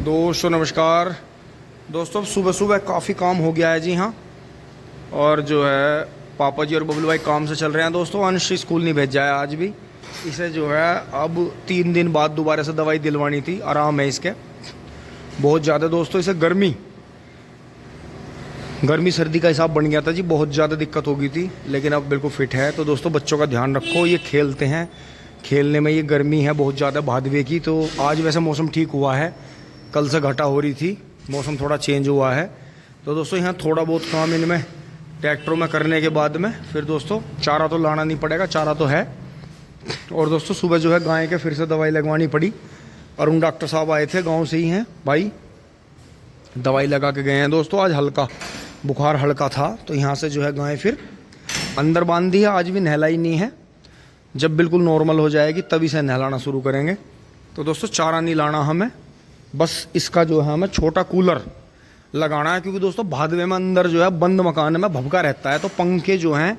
दोस्तों नमस्कार। दोस्तों सुबह सुबह काफ़ी काम हो गया है जी। हाँ, और जो है पापा जी और बबलू भाई काम से चल रहे हैं। दोस्तों अंश स्कूल नहीं भेजा है आज भी। इसे जो है अब 3 दिन बाद दोबारा से दवाई दिलवानी थी। आराम है इसके बहुत ज़्यादा। दोस्तों इसे गर्मी सर्दी का हिसाब बन गया था जी। बहुत ज़्यादा दिक्कत हो गई थी, लेकिन अब बिल्कुल फिट है। तो दोस्तों बच्चों का ध्यान रखो, ये खेलते हैं, खेलने में ये गर्मी है बहुत ज़्यादा भादवे की। तो आज वैसे मौसम ठीक हुआ है, कल से घटा हो रही थी, मौसम थोड़ा चेंज हुआ है। तो दोस्तों यहाँ थोड़ा बहुत काम इनमें ट्रैक्टरों में करने के बाद में फिर दोस्तों चारा तो लाना नहीं पड़ेगा, चारा तो है। और दोस्तों सुबह जो है गाय के फिर से दवाई लगवानी पड़ी। अरुण डॉक्टर साहब आए थे, गांव से ही हैं भाई, दवाई लगा के गए हैं। दोस्तों आज हल्का बुखार हल्का था, तो यहाँ से जो है गाय फिर अंदर बांध दी है। आज भी नहलाई नहीं है, जब बिल्कुल नॉर्मल हो जाएगी तभी से नहलाना शुरू करेंगे। तो दोस्तों चारा नहीं लाना हमें, बस इसका जो है हमें छोटा कूलर लगाना है, क्योंकि दोस्तों भादवे में अंदर जो है बंद मकान में भभका रहता है, तो पंखे जो हैं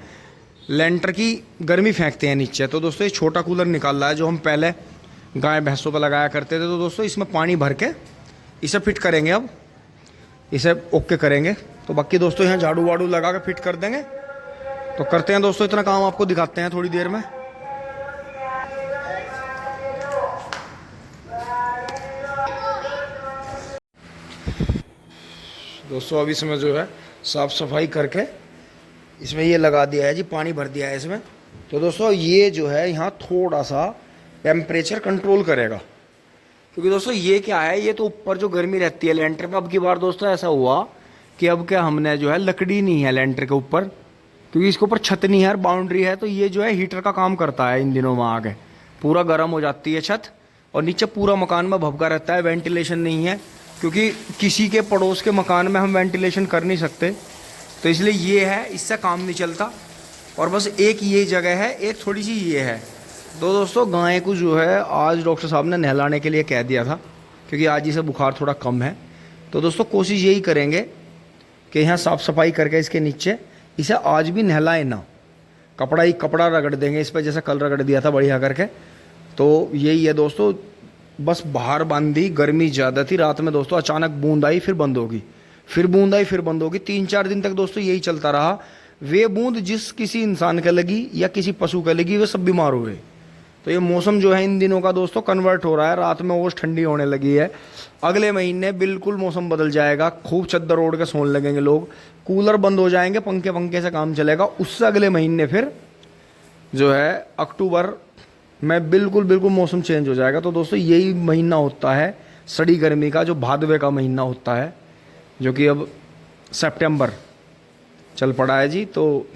लेंटर की गर्मी फेंकते हैं नीचे। तो दोस्तों ये छोटा कूलर निकाल रहा है, जो हम पहले गाय भैंसों पर लगाया करते थे। तो दोस्तों इसमें पानी भर के इसे फिट करेंगे, अब इसे ओके करेंगे। तो बाकी दोस्तों यहाँ झाड़ू वाड़ू लगा के फिट कर देंगे। तो करते हैं दोस्तों, इतना काम आपको दिखाते हैं थोड़ी देर में। दोस्तों अभी इसमें जो है साफ़ सफाई करके इसमें ये लगा दिया है जी, पानी भर दिया है इसमें। तो दोस्तों ये जो है यहाँ थोड़ा सा टेम्परेचर कंट्रोल करेगा, क्योंकि दोस्तों ये क्या है, ये तो ऊपर जो गर्मी रहती है लेंटर में। अब की बार दोस्तों ऐसा हुआ कि अब क्या हमने जो है लकड़ी नहीं है लेंटर के ऊपर, क्योंकि इसके ऊपर छत नहीं है, बाउंड्री है। तो ये जो है हीटर का काम करता है इन दिनों में। आगे पूरा गर्म हो जाती है छत, और नीचे पूरा मकान में भभका रहता है। वेंटिलेशन नहीं है, क्योंकि किसी के पड़ोस के मकान में हम वेंटिलेशन कर नहीं सकते, तो इसलिए ये है, इससे काम नहीं चलता। और बस एक ये जगह है, एक थोड़ी सी ये है। तो दोस्तों गाय को जो है आज डॉक्टर साहब ने नहलाने के लिए कह दिया था, क्योंकि आज इसे बुखार थोड़ा कम है। तो दोस्तों कोशिश यही करेंगे कि यहाँ साफ़ सफाई करके इसके नीचे इसे आज भी नहलाए ना। कपड़ा रगड़ देंगे इस पर, जैसे कल रगड़ दिया था बढ़िया करके। तो यही है दोस्तों, बस बाहर बांधी, गर्मी ज़्यादा थी रात में दोस्तों। अचानक बूंद आई फिर बंद होगी, फिर बूंद आई फिर बंद होगी। 3-4 दिन तक दोस्तों यही चलता रहा। वे बूंद जिस किसी इंसान के लगी या किसी पशु के लगी, वे सब बीमार हुए। तो ये मौसम जो है इन दिनों का दोस्तों कन्वर्ट हो रहा है, रात में ओस ठंडी होने लगी है। अगले महीने बिल्कुल मौसम बदल जाएगा, खूब चद्दर ओढ़ के सोने लगेंगे लोग, कूलर बंद हो जाएंगे, पंखे से काम चलेगा। उससे अगले महीने फिर जो है अक्टूबर में बिल्कुल मौसम चेंज हो जाएगा। तो दोस्तों यही महीना होता है सड़ी गर्मी का, जो भादवे का महीना होता है, जो कि अब सितंबर चल पड़ा है जी। तो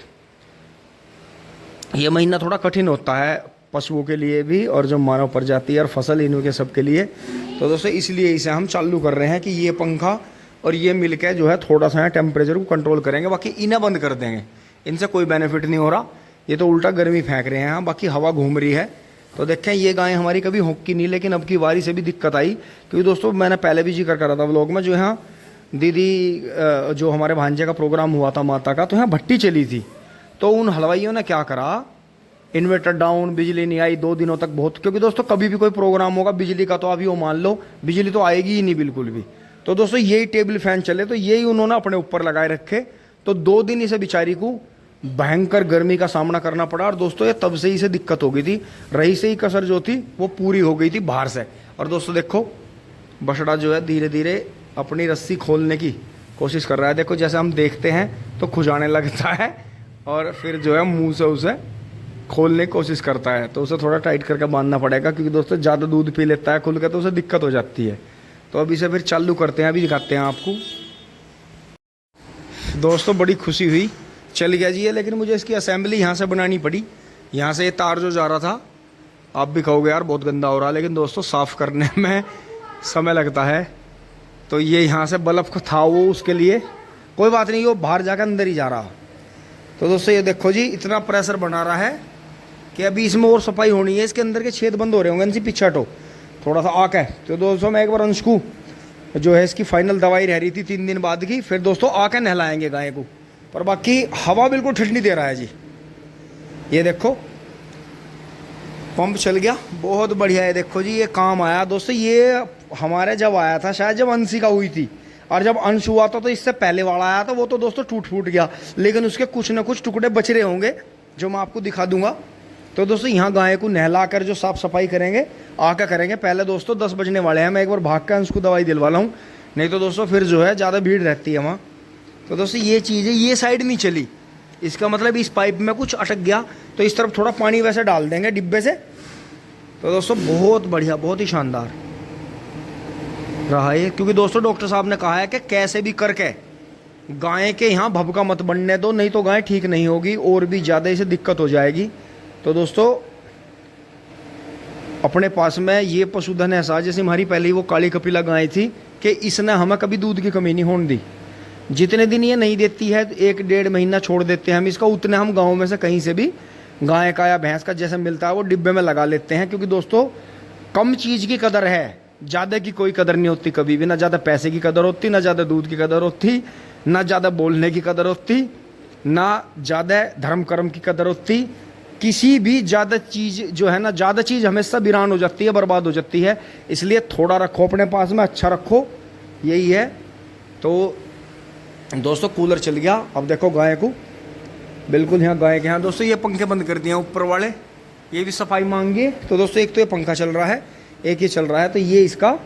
ये महीना थोड़ा कठिन होता है पशुओं के लिए भी, और जो मानव प्रजाति और फसल इनके सब के लिए। तो दोस्तों इसलिए इसे हम चालू कर रहे हैं कि ये पंखा और ये मिल के जो है थोड़ा सा टेम्परेचर को कंट्रोल करेंगे। बाकी इन्हें बंद कर देंगे, इनसे कोई बेनिफिट नहीं हो रहा, ये तो उल्टा गर्मी फेंक रहे हैं। बाकी हवा घूम रही है। तो देखें ये गाय हमारी कभी होकी नहीं, लेकिन अब की बारी से भी दिक्कत आई, क्योंकि दोस्तों मैंने पहले भी जिक्र करा था व्लॉग में, जो यहाँ दीदी जो हमारे भांजे का प्रोग्राम हुआ था माता का, तो यहाँ भट्टी चली थी। तो उन हलवाइयों ने क्या करा, इन्वर्टर डाउन, बिजली नहीं आई 2 दिनों तक बहुत। क्योंकि दोस्तों कभी भी कोई प्रोग्राम होगा बिजली का, तो अभी वो मान लो बिजली तो आएगी ही नहीं बिल्कुल भी। तो दोस्तों यही टेबल फैन चले, तो यही उन्होंने अपने ऊपर लगाए रखे। तो 2 दिन इसे बेचारी को भयंकर गर्मी का सामना करना पड़ा। और दोस्तों ये तब से ही इसे दिक्कत हो गई थी, रही से ही कसर जो थी वो पूरी हो गई थी बाहर से। और दोस्तों देखो बछड़ा जो है धीरे धीरे अपनी रस्सी खोलने की कोशिश कर रहा है। देखो जैसे हम देखते हैं तो खुजाने लगता है, और फिर जो है मुंह से उसे खोलने की कोशिश करता है। तो उसे थोड़ा टाइट करके बांधना पड़ेगा, क्योंकि दोस्तों ज़्यादा दूध पी लेता है खुल के, तो उसे दिक्कत हो जाती है। तो अब इसे फिर चालू करते हैं, अभी दिखाते हैं आपको। दोस्तों बड़ी खुशी हुई, चल गया जी ये, लेकिन मुझे इसकी असेंबली यहाँ से बनानी पड़ी। यहाँ से ये तार जो जा रहा था, आप भी कहोगे यार बहुत गंदा हो रहा है, लेकिन दोस्तों साफ़ करने में समय लगता है। तो ये यहाँ से बल्ब को था वो, उसके लिए कोई बात नहीं, वो बाहर जाकर अंदर ही जा रहा। तो दोस्तों ये देखो जी इतना प्रेशर बना रहा है कि अभी इसमें और सफाई होनी है। इसके अंदर के छेद बंद हो रहे होंगे, इनसे पीछे हटो थोड़ा सा आके। तो दोस्तों मैं एक बार अंश को जो है इसकी फाइनल दवाई रह रही थी 3 दिन बाद की, फिर दोस्तों आके नहलाएंगे गाय को। पर बाकी हवा बिल्कुल ठंडी दे रहा है जी। ये देखो पंप चल गया, बहुत बढ़िया है। देखो जी ये काम आया दोस्तों, ये हमारे जब आया था शायद जब अंशिका हुई थी, और जब अंश हुआ था तो इससे पहले वाला आया था, वो तो दोस्तों टूट फूट गया, लेकिन उसके कुछ ना कुछ टुकड़े बच रहे होंगे जो मैं आपको दिखा दूंगा। तो दोस्तों यहाँ गाय को नहला कर जो साफ़ सफाई करेंगे आकर करेंगे। पहले दोस्तों 10 बजने वाले हैं, मैं एक बार भाग कर अंश को दवाई दिलवा लाऊँ, नहीं तो दोस्तों फिर जो है ज़्यादा भीड़ रहती है वहाँ। तो दोस्तों ये चीज़ है, ये साइड नहीं चली, इसका मतलब इस पाइप में कुछ अटक गया, तो इस तरफ थोड़ा पानी वैसे डाल देंगे डिब्बे से। तो दोस्तों बहुत बढ़िया, बहुत ही शानदार रहा ये, क्योंकि दोस्तों डॉक्टर साहब ने कहा है कि कैसे भी करके गाय के यहाँ भभका मत बनने दो, नहीं तो गाय ठीक नहीं होगी और भी ज़्यादा इसे दिक्कत हो जाएगी। तो दोस्तों अपने पास में ये पशुधन ऐसा, जैसे हमारी पहले वो काली कपिला गाय थी, कि इसने हमें कभी दूध की कमी नहीं होने दी। जितने दिन ये नहीं देती है, 1-1.5 महीना छोड़ देते हैं हम इसका, उतने हम गाँव में से कहीं से भी गाय का या भैंस का जैसे मिलता है वो डिब्बे में लगा लेते हैं। क्योंकि दोस्तों कम चीज़ की कदर है, ज़्यादा की कोई कदर नहीं होती कभी भी, ना ज़्यादा पैसे की कदर होती, ना ज़्यादा दूध की कदर होती, ना ज़्यादा बोलने की कदर होती, ना ज़्यादा धर्म कर्म की कदर होती। किसी भी ज़्यादा चीज़ जो है ना, ज़्यादा चीज़ हमेशा वीरान हो जाती है, बर्बाद हो जाती है। इसलिए थोड़ा रखो अपने पास में, अच्छा रखो, यही है। तो दोस्तों कूलर चल गया, अब देखो गाय को बिल्कुल यहाँ गाय के यहाँ दोस्तों ये पंखे बंद कर दिए ऊपर वाले, ये भी सफाई मांगी। तो दोस्तों एक तो ये पंखा चल रहा है, एक ये चल रहा है, तो ये इसका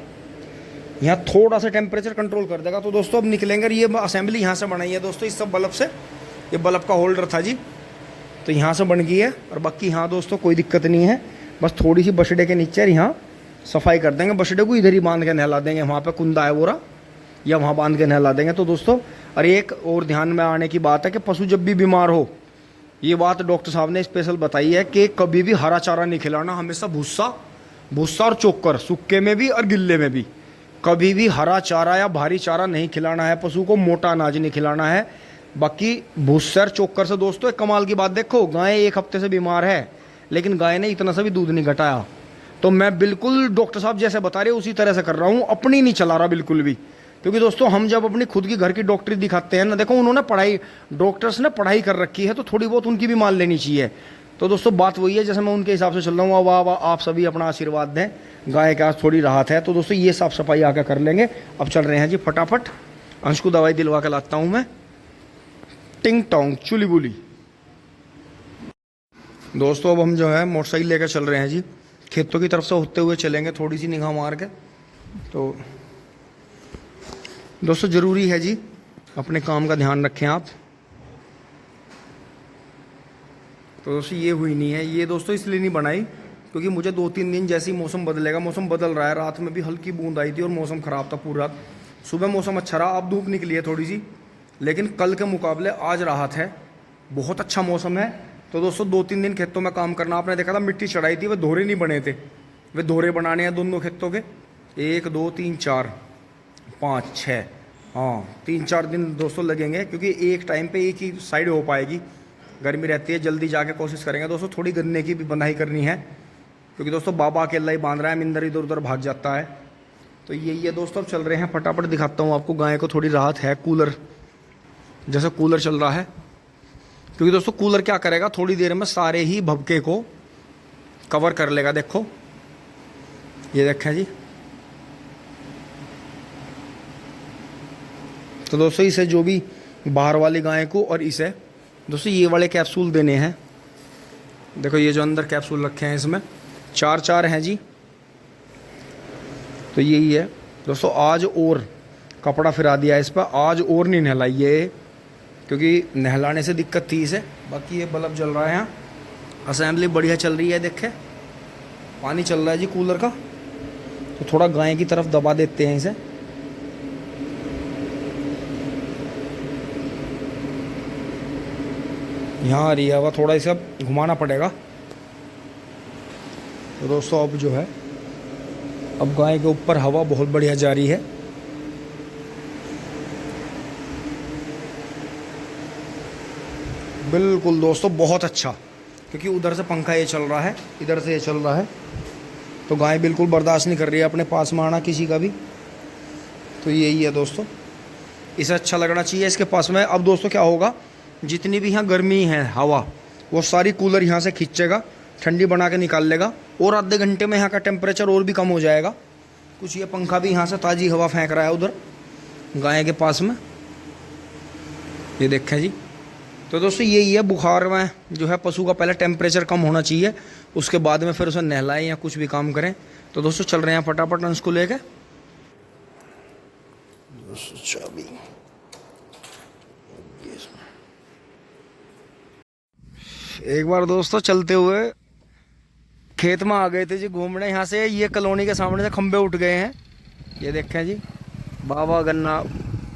यहाँ थोड़ा सा टेम्परेचर कंट्रोल कर देगा। तो दोस्तों अब निकलेंगे, ये असेंबली यहाँ से बनाई है दोस्तों इस सब बल्ब से, ये बल्ब का होल्डर था जी, तो यहाँ से बन गई है। और बाकी यहाँ दोस्तों कोई दिक्कत नहीं है, बस थोड़ी सी बछड़े के नीचे यहाँ सफाई कर देंगे, बछड़े को इधर ही बांध के नहला देंगे, वहाँ पे कुंदा है बोरा, या वहाँ बांध के नहला देंगे। तो दोस्तों और एक और ध्यान में आने की बात है कि पशु जब भी बीमार हो, ये बात डॉक्टर साहब ने स्पेशल बताई है कि कभी भी हरा चारा नहीं खिलाना, हमेशा भूसा और चोकर, सूखे में भी और गिल्ले में भी, कभी भी हरा चारा या भारी चारा नहीं खिलाना है पशु को, मोटा अनाज नहीं खिलाना है। बाकी भूसा और चोकर से दोस्तों एक कमाल की बात देखो, गाय 1 हफ्ते से बीमार है, लेकिन गाय ने इतना सा भी दूध नहीं घटाया। तो मैं बिल्कुल डॉक्टर साहब जैसे बता रहे उसी तरह से कर रहा हूँ, अपनी नहीं चला रहा बिल्कुल भी। क्योंकि दोस्तों हम जब अपनी खुद की घर की डॉक्टरी दिखाते हैं ना, देखो उन्होंने पढ़ाई, डॉक्टर्स ने पढ़ाई कर रखी है, तो थोड़ी बहुत उनकी भी मान लेनी चाहिए। तो दोस्तों बात वही है, जैसे मैं उनके हिसाब से चल रहा हूँ। अब आप सभी अपना आशीर्वाद दें, गाय के आज थोड़ी राहत है। तो दोस्तों ये साफ़ सफाई आकर कर लेंगे। अब चल रहे हैं जी फटाफट, अंश को दवाई दिलवा कर लाता हूँ मैं, टिंग टोंग चुली बुली। दोस्तों अब हम जो है मोटरसाइकिल लेकर चल रहे हैं जी, खेतों की तरफ से होते हुए चलेंगे, थोड़ी सी निगाह मार के। तो दोस्तों ज़रूरी है जी, अपने काम का ध्यान रखें आप। तो दोस्तों ये हुई नहीं है, ये दोस्तों इसलिए नहीं बनाई क्योंकि मुझे 2-3 दिन जैसे ही मौसम बदलेगा, मौसम बदल रहा है, रात में भी हल्की बूंद आई थी और मौसम ख़राब था पूरी रात। सुबह मौसम अच्छा रहा, अब धूप निकली है थोड़ी सी, लेकिन कल के मुकाबले आज राहत है, बहुत अच्छा मौसम है। तो दोस्तों 2-3 दिन खेतों में काम करना, आपने देखा था मिट्टी चढ़ाई थी, वे धोरे नहीं बने थे, वे धोरे बनाने हैं दोनों खेतों के, 1 2 3 4 5 6, हाँ 3-4 दिन दोस्तों लगेंगे, क्योंकि एक टाइम पे एक ही साइड हो पाएगी, गर्मी रहती है। जल्दी जाके कोशिश करेंगे दोस्तों, थोड़ी गन्ने की भी बंधाई करनी है, क्योंकि दोस्तों बाबा अकेला ही बांध रहा है, मिंदर इधर उधर भाग जाता है। तो यही है दोस्तों, अब चल रहे हैं फटाफट दिखाता हूँ आपको, गाय को थोड़ी राहत है, कूलर जैसे कूलर चल रहा है। क्योंकि दोस्तों कूलर क्या करेगा, थोड़ी देर में सारे ही भभके को कवर कर लेगा। देखो ये देखें जी। तो दोस्तों इसे जो भी बाहर वाली गाय को और इसे दोस्तों ये वाले कैप्सूल देने हैं। देखो ये जो अंदर कैप्सूल रखे हैं इसमें 4 हैं जी। तो यही है दोस्तों, आज और कपड़ा फिरा दिया इस पर, आज और नहीं नहलाइए क्योंकि नहलाने से दिक्कत थी इसे। बाकी ये बल्ब जल रहा है, यहाँ असेंबली बढ़िया चल रही है, देखे पानी चल रहा है जी कूलर का। तो थोड़ा गाय की तरफ दबा देते हैं इसे। यहाँ आ रही है हवा, थोड़ा इसे घुमाना पड़ेगा। तो दोस्तों अब जो है, अब गाय के ऊपर हवा बहुत बढ़िया जा रही है। बिल्कुल दोस्तों बहुत अच्छा, क्योंकि उधर से पंखा ये चल रहा है, इधर से ये चल रहा है, तो गाय बिल्कुल बर्दाश्त नहीं कर रही है अपने पास में आना किसी का भी। तो यही है दोस्तों, इसे अच्छा लगना चाहिए इसके पास में। अब दोस्तों क्या होगा, जितनी भी यहाँ गर्मी है हवा, वो सारी कूलर यहाँ से खींचेगा, ठंडी बना के निकाल लेगा, और आधे घंटे में यहाँ का टेम्परेचर और भी कम हो जाएगा। कुछ ये पंखा भी यहाँ से ताज़ी हवा फेंक रहा है उधर गाय के पास में, ये देखें जी। तो दोस्तों यही है, बुखार में जो है पशु का पहले टेम्परेचर कम होना चाहिए, उसके बाद में फिर उसे नहलाएं या कुछ भी काम करें। तो दोस्तों चल रहे हैं फटाफट अंश को लेके। चाबी एक बार दोस्तों चलते हुए खेत में आ गए थे जी घूमने। यहाँ से ये कॉलोनी के सामने से खंबे उठ गए हैं, ये देखें जी। बाबा गन्ना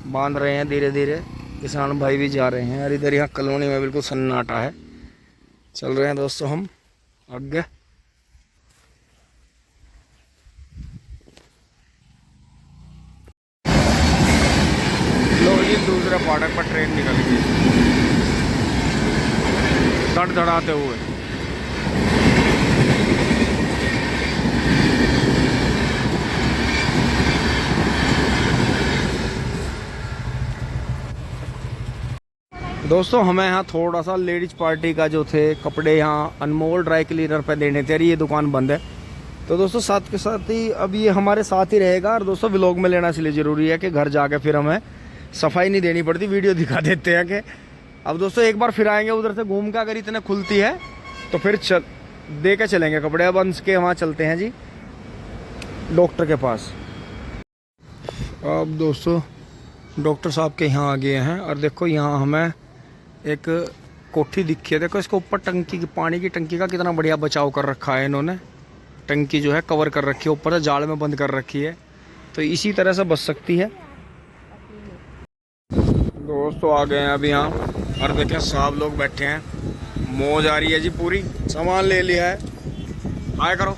बांध रहे हैं धीरे धीरे, किसान भाई भी जा रहे हैं। और इधर यहाँ कॉलोनी में बिल्कुल सन्नाटा है। चल रहे हैं दोस्तों हम आगे। लो जी दूसरे फाटक पर ट्रेन निकल गई धड़धड़ाते हुए। दोस्तों हमें यहाँ थोड़ा सा लेडीज पार्टी का जो थे कपड़े यहाँ अनमोल ड्राई क्लीनर पे देने थे, ये दुकान बंद है। तो दोस्तों साथ के साथ ही अब ये हमारे साथ ही रहेगा। और दोस्तों व्लॉग में लेना इसलिए ज़रूरी है कि घर जाके फिर हमें सफाई नहीं देनी पड़ती, वीडियो दिखा देते हैं कि अब दोस्तों एक बार फिर आएंगे उधर से घूम के। अगर इतने खुलती है तो फिर दे के चलेंगे कपड़े। अब अंश के वहाँ चलते हैं जी डॉक्टर के पास। अब दोस्तों डॉक्टर साहब के यहाँ आ गए हैं। और देखो यहाँ हमें एक कोठी दिखी है, देखो इसके ऊपर टंकी की, पानी की टंकी का कितना बढ़िया बचाव कर रखा है इन्होंने। टंकी जो है कवर कर रखी है, ऊपर से जाल में बंद कर रखी है, तो इसी तरह से बच सकती है। दोस्तों आ गए हैं अभी यहाँ, और देखें साहब लोग बैठे हैं, मौज आ रही है जी पूरी। सामान ले लिया है, आए करो।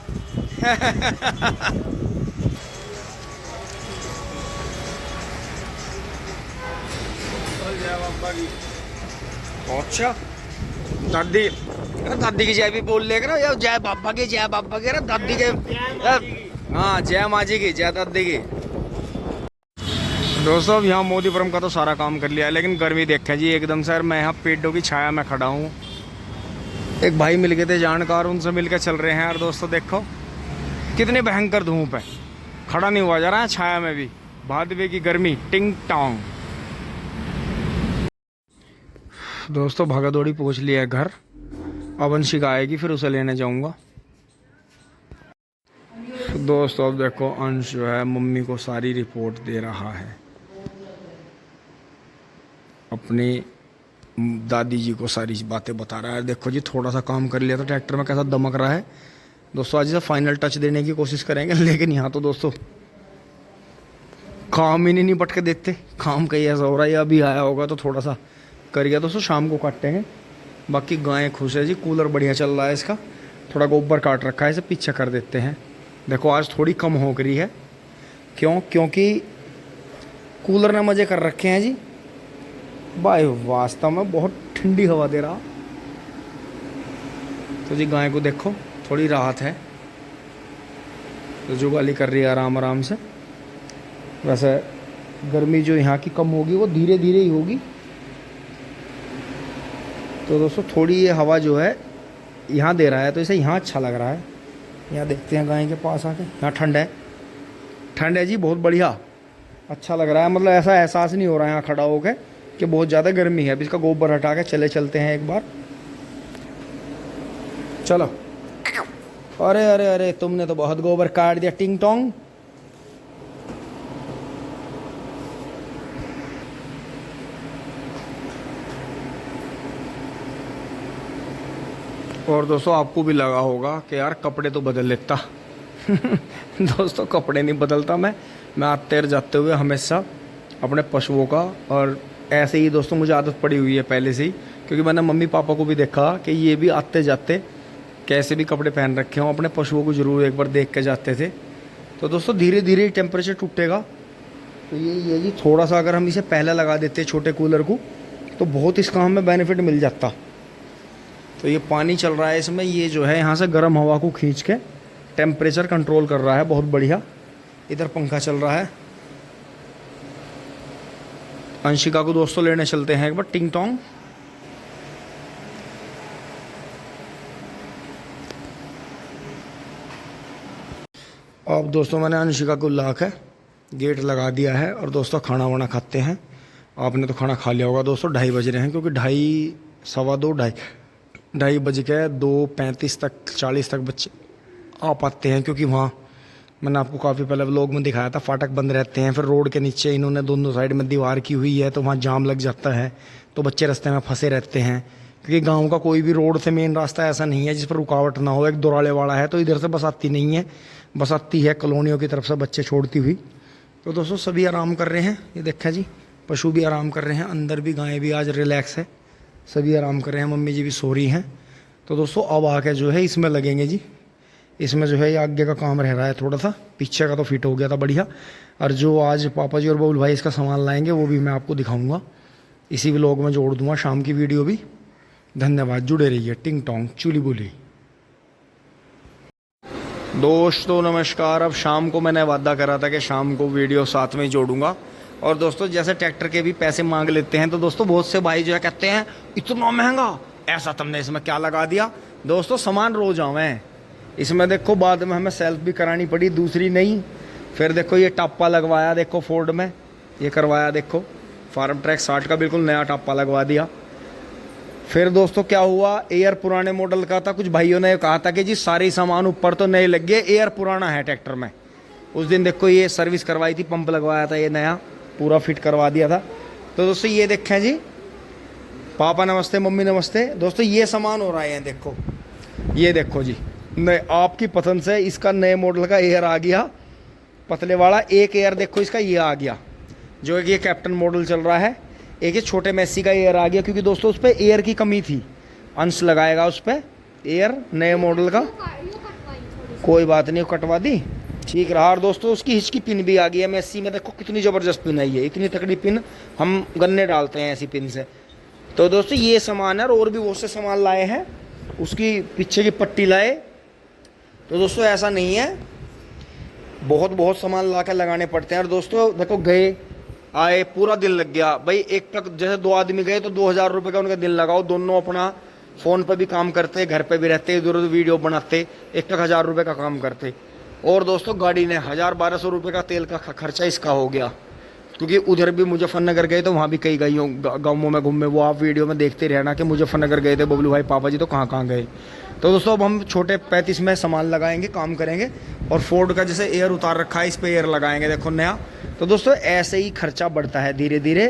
अच्छा दादी, दादी की जय भी बोल लेकर या जय बाबा की, जय बाबा की, दादी के, हाँ जय माँ जी की, जय दादी की। दोस्तों अब यहाँ मोदीपुरम का तो सारा काम कर लिया है, लेकिन गर्मी देखें जी एकदम से। मैं यहाँ पेड़ों की छाया में खड़ा हूँ। एक भाई मिल गए थे जानकार, उनसे मिलकर चल रहे हैं। और दोस्तों देखो कितनी भयंकर धूप है, खड़ा नहीं हुआ जा रहा है छाया में भी। भादवे की गर्मी टिंग टोंग। दोस्तों भागा दौड़ी पहुँच लिया है घर। अब अंशिका आएगी फिर उसे लेने जाऊँगा। दोस्तों अब देखो अंश जो है मम्मी को सारी रिपोर्ट दे रहा है, अपनी दादी जी को सारी बातें बता रहा है। देखो जी थोड़ा सा काम कर लिया था ट्रैक्टर में, कैसा दमक रहा है। दोस्तों आज से फाइनल टच देने की कोशिश करेंगे, लेकिन यहाँ तो दोस्तों काम ही नहीं निपट के देखते। काम कहीं ऐसा हो रहा है, अभी आया होगा तो थोड़ा सा करिए दोस्तों, शाम को काटेंगे। बाकी गायें खुश है जी, कूलर बढ़िया चल रहा है इसका। थोड़ा गोबर काट रखा है, इसे पीछे कर देते हैं। देखो आज थोड़ी कम हो गई है, क्यों? क्योंकि कूलर ने मज़े कर रखे हैं जी भाई, वास्तव में बहुत ठंडी हवा दे रहा। तो जी गाय को देखो थोड़ी राहत है, तो जुगाली कर रही है आराम आराम से। वैसे गर्मी जो यहाँ की कम होगी वो धीरे धीरे ही होगी। तो दोस्तों थोड़ी ये हवा जो है यहाँ दे रहा है, तो इसे यहाँ अच्छा लग रहा है। यहाँ देखते हैं गाय के पास आके, यहाँ ठंड है, ठंड है जी बहुत बढ़िया, अच्छा लग रहा है। मतलब ऐसा एहसास नहीं हो रहा है यहाँ खड़ा होकर कि बहुत ज़्यादा गर्मी है। अब इसका गोबर हटा के चलते हैं एक बार। चलो। अरे अरे अरे तुमने तो बहुत गोबर काट दिया टिंग टोंग। और दोस्तों आपको भी लगा होगा कि यार कपड़े तो बदल लेता। दोस्तों कपड़े नहीं बदलता मैं आते और जाते हुए हमेशा अपने पशुओं का। और ऐसे ही दोस्तों मुझे आदत पड़ी हुई है पहले से ही, क्योंकि मैंने मम्मी पापा को भी देखा कि ये भी आते जाते कैसे भी कपड़े पहन रखे हों, अपने पशुओं को ज़रूर एक बार देख के जाते थे। तो दोस्तों धीरे धीरे टेम्परेचर टूटेगा। तो ये जी थोड़ा सा अगर हम इसे पहले लगा देते छोटे कूलर को, तो बहुत इसका हमें बेनिफिट मिल जाता। तो ये पानी चल रहा है इसमें, ये जो है यहाँ से गर्म हवा को खींच के टेम्परेचर कंट्रोल कर रहा है, बहुत बढ़िया। इधर पंखा चल रहा है। अंशिका को दोस्तों लेने चलते हैं एक बार टिंग टोंग। अब दोस्तों मैंने अनुशिका को ला के गेट लगा दिया है और दोस्तों खाना वाना खाते हैं। आपने तो खाना खा लिया होगा दोस्तों, 2:30 बज रहे हैं, क्योंकि 2:30 सवा 2 2:30 बज के 2:35 तक 40 तक बच्चे आ पाते हैं, क्योंकि वहाँ मैंने आपको काफ़ी पहले व्लॉग में दिखाया था फाटक बंद रहते हैं। फिर रोड के नीचे इन्होंने दोनों साइड में दीवार की हुई है, तो वहाँ जाम लग जाता है, तो बच्चे रास्ते में फंसे रहते हैं। क्योंकि गांव का कोई भी रोड से मेन रास्ता ऐसा नहीं है जिस पर रुकावट ना हो। एक दोराले वाला है, तो इधर से बस आती नहीं है, बस आती है कॉलोनियों की तरफ से बच्चे छोड़ती हुई। तो दोस्तों सभी आराम कर रहे हैं, ये देखा जी, पशु भी आराम कर रहे हैं, अंदर भी गायें भी आज रिलैक्स है, सभी आराम कर रहे हैं, मम्मी जी भी सो रही हैं। तो दोस्तों अब आके जो है इसमें लगेंगे जी, इसमें जो है ये आगे का काम रह रहा है थोड़ा सा, पीछे का तो फिट हो गया था बढ़िया। और जो आज पापा जी और बबुल भाई इसका सामान लाएंगे वो भी मैं आपको दिखाऊंगा, इसी व्लॉग में जोड़ दूंगा, शाम की वीडियो भी। धन्यवाद, जुड़े रहिए। टिंग टोंग चुली बुली। दोस्तों नमस्कार। अब शाम को मैंने वादा करा था कि शाम को वीडियो साथ में जोड़ूंगा। और दोस्तों जैसे ट्रैक्टर के भी पैसे मांग लेते हैं, तो दोस्तों बहुत से भाई जो है कहते हैं इतना महंगा, ऐसा तुमने इसमें क्या लगा दिया। दोस्तों सामान रोज आवे इसमें, देखो बाद में हमें सेल्फ भी करानी पड़ी, दूसरी नहीं। फिर देखो ये टापा लगवाया, देखो फोर्ड में ये करवाया, देखो फार्म ट्रैक 60 का बिल्कुल नया टापा लगवा दिया। फिर दोस्तों क्या हुआ, एयर पुराने मॉडल का था, कुछ भाइयों ने कहा था कि जी सारे सामान ऊपर तो नए लग गए, एयर पुराना है ट्रैक्टर में। उस दिन देखो ये सर्विस करवाई थी, पंप लगवाया था, ये नया पूरा फिट करवा दिया था। तो दोस्तों ये देखें जी, पापा नमस्ते, मम्मी नमस्ते। दोस्तों ये सामान हो रहा है, देखो ये देखो जी, नए आपकी पसंद से इसका नए मॉडल का एयर आ गया, पतले वाला एक एयर देखो इसका ये आ गया, जो है कि ये कैप्टन मॉडल चल रहा है। एक ये छोटे मैसी का एयर आ गया, क्योंकि दोस्तों उस पर एयर की कमी थी, अंश लगाएगा उस पर एयर नए मॉडल का। कोई बात नहीं, कटवा दी, ठीक रहा। और दोस्तों उसकी हिच की पिन भी आ गई है मैसी में, देखो कितनी ज़बरदस्त पिन है ये, इतनी तकड़ी पिन हम गन्ने डालते हैं ऐसी पिन से। तो दोस्तों ये सामान है, और भी बहुत से सामान लाए हैं, उसकी पीछे की पट्टी लाए। तो दोस्तों ऐसा नहीं है, बहुत सामान ला के लगाने पड़ते हैं। और दोस्तों देखो गए आए पूरा दिन लग गया भाई, एक ट्रक जैसे 2 आदमी गए तो 2000 रुपये का उनका दिन लगाओ, दोनों अपना फ़ोन पर भी काम करते, घर पे भी रहते, इधर उधर वीडियो बनाते, एक ट्रक 1000 रुपये का काम करते। और दोस्तों गाड़ी ने 1000-1200 रुपये का तेल का खर्चा इसका हो गया, क्योंकि उधर भी मुजफ्फरनगर गए तो वहाँ भी कई गाँवों में घूमे, वो आप वीडियो में देखते रहना कि मुजफ्फरनगर गए थे बबलू भाई पापा जी, तो कहाँ कहाँ गए। तो दोस्तों अब हम छोटे 35 में सामान लगाएंगे, काम करेंगे। और फोर्ड का जैसे एयर उतार रखा है, इस पर एयर लगाएंगे, देखो नया। तो दोस्तों ऐसे ही खर्चा बढ़ता है धीरे धीरे,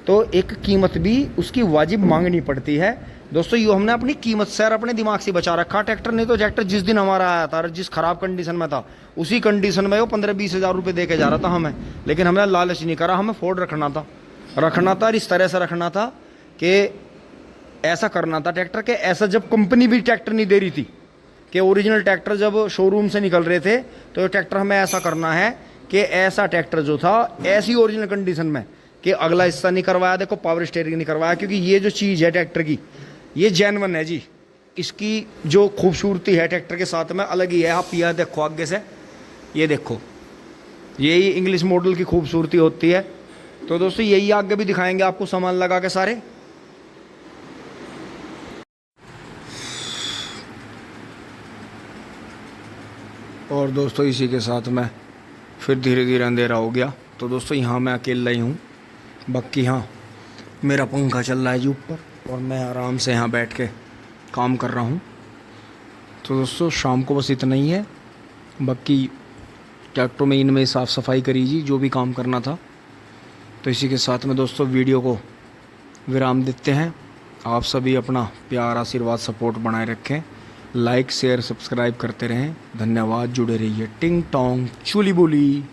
तो एक कीमत भी उसकी वाजिब मांगनी पड़ती है। दोस्तों ये हमने अपनी कीमत से और अपने दिमाग से बचा रखा ट्रैक्टर, नहीं तो ट्रैक्टर जिस दिन हमारा आया था, जिस खराब कंडीशन में था, उसी कंडीशन में वो 15-20 हज़ार रुपये दे के जा रहा था हमें। लेकिन हमने लालच नहीं करा, हमें फोर्ड रखना था और इस तरह से रखना था कि ऐसा करना था ट्रैक्टर के, ऐसा जब कंपनी भी ट्रैक्टर नहीं दे रही थी कि ओरिजिनल ट्रैक्टर जब शोरूम से निकल रहे थे, तो ये ट्रैक्टर हमें ऐसा करना है कि ऐसा ट्रैक्टर जो था ऐसी ओरिजिनल कंडीशन में कि अगला हिस्सा नहीं करवाया, देखो पावर स्टीयरिंग नहीं करवाया, क्योंकि ये जो चीज़ है ट्रैक्टर की ये जेन्युइन है जी, इसकी जो खूबसूरती है ट्रैक्टर के साथ में अलग ही है। आप यह देखो आगे से, ये देखो यही इंग्लिश मॉडल की खूबसूरती होती है। तो दोस्तों यही आगे भी दिखाएंगे आपको सामान लगा के सारे। और दोस्तों इसी के साथ में फिर धीरे धीरे अंधेरा हो गया। तो दोस्तों यहाँ मैं अकेला ही हूँ, बाकी हाँ मेरा पंखा चल रहा है जी ऊपर, और मैं आराम से यहाँ बैठ के काम कर रहा हूँ। तो दोस्तों शाम को बस इतना ही है, बाकी ट्रैक्टर में इनमें साफ़ सफाई करी जी, जो भी काम करना था। तो इसी के साथ में दोस्तों वीडियो को विराम देते हैं। आप सभी अपना प्यार आशीर्वाद सपोर्ट बनाए रखें, लाइक शेयर सब्सक्राइब करते रहें। धन्यवाद, जुड़े रहिए। टिंग टोंग चुली बुली।